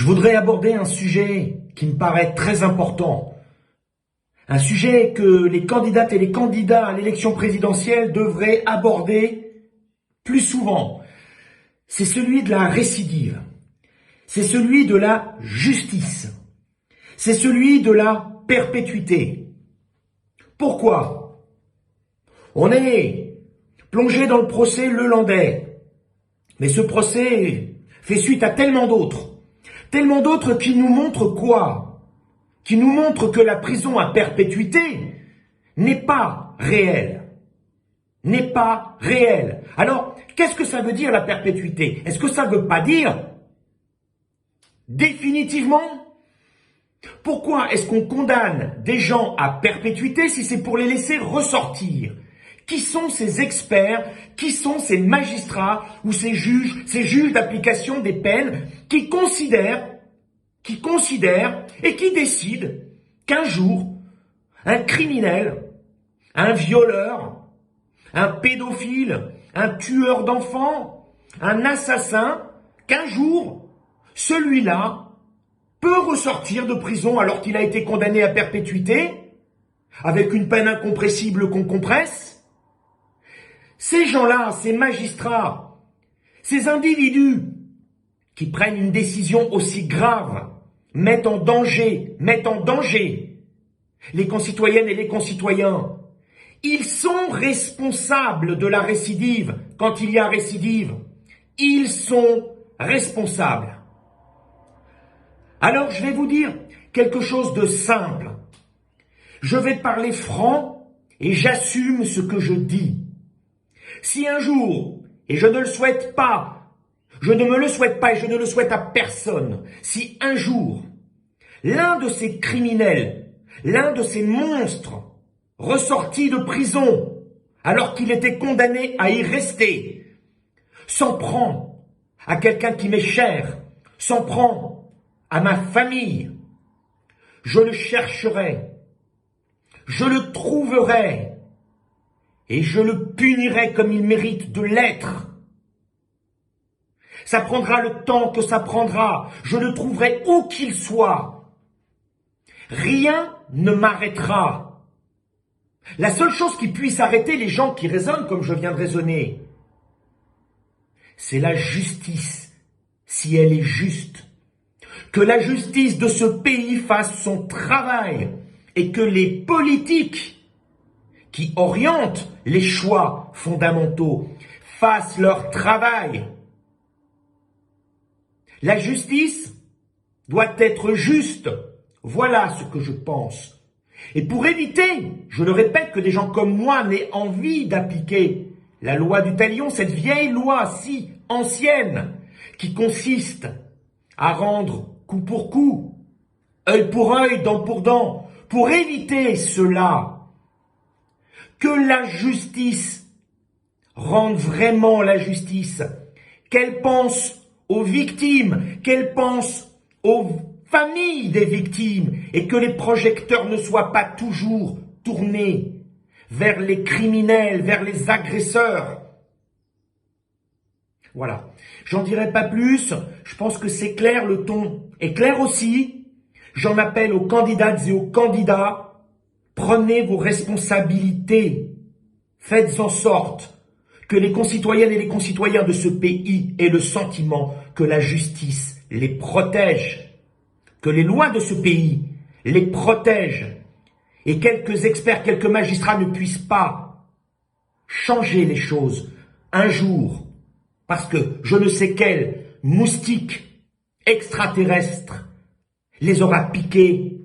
Je voudrais aborder un sujet qui me paraît très important. Un sujet que les candidates et les candidats à l'élection présidentielle devraient aborder plus souvent. C'est celui de la récidive. C'est celui de la justice. C'est celui de la perpétuité. Pourquoi? On est plongé dans le procès Lelandais. Mais ce procès fait suite à tellement d'autres qui nous montrent quoi? Qui nous montrent que la prison à perpétuité n'est pas réelle. N'est pas réelle. Alors, qu'est-ce que ça veut dire la perpétuité? Est-ce que ça ne veut pas dire définitivement? Pourquoi est-ce qu'on condamne des gens à perpétuité si c'est pour les laisser ressortir? Qui sont ces experts, qui sont ces magistrats ou ces juges d'application des peines qui considèrent et qui décident qu'un jour, un criminel, un violeur, un pédophile, un tueur d'enfants, un assassin, qu'un jour, celui-là peut ressortir de prison alors qu'il a été condamné à perpétuité, avec une peine incompressible qu'on compresse? Ces gens-là, ces magistrats, ces individus qui prennent une décision aussi grave, mettent en danger les concitoyennes et les concitoyens. Ils sont responsables de la récidive quand il y a récidive. Ils sont responsables. Alors je vais vous dire quelque chose de simple. Je vais parler franc et j'assume ce que je dis. Si un jour, et je ne le souhaite pas, je ne me le souhaite pas et je ne le souhaite à personne, si un jour, l'un de ces criminels, l'un de ces monstres, ressorti de prison, alors qu'il était condamné à y rester, s'en prend à quelqu'un qui m'est cher, s'en prend à ma famille, je le chercherai, je le trouverai, et je le punirai comme il mérite de l'être. Ça prendra le temps que ça prendra. Je le trouverai où qu'il soit. Rien ne m'arrêtera. La seule chose qui puisse arrêter les gens qui raisonnent comme je viens de raisonner, c'est la justice, si elle est juste. Que la justice de ce pays fasse son travail et que les politiques qui orientent les choix fondamentaux fassent leur travail. La justice doit être juste. Voilà ce que je pense. Et pour éviter, je le répète, que des gens comme moi n'aient envie d'appliquer la loi du talion, cette vieille loi si ancienne, qui consiste à rendre coup pour coup, œil pour œil, dent pour dent, pour éviter cela, que la justice rende vraiment la justice, qu'elle pense aux victimes, qu'elle pense aux familles des victimes et que les projecteurs ne soient pas toujours tournés vers les criminels, vers les agresseurs. Voilà. J'en dirai pas plus. Je pense que c'est clair, le ton est clair aussi. J'en appelle aux candidates et aux candidats. Prenez vos responsabilités. Faites en sorte que les concitoyennes et les concitoyens de ce pays aient le sentiment que la justice les protège, que les lois de ce pays les protègent et quelques experts, quelques magistrats ne puissent pas changer les choses un jour parce que je ne sais quel moustique extraterrestre les aura piqués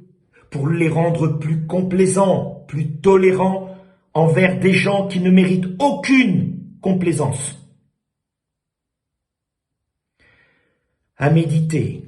pour les rendre plus complaisants, plus tolérants envers des gens qui ne méritent aucune complaisance. À méditer.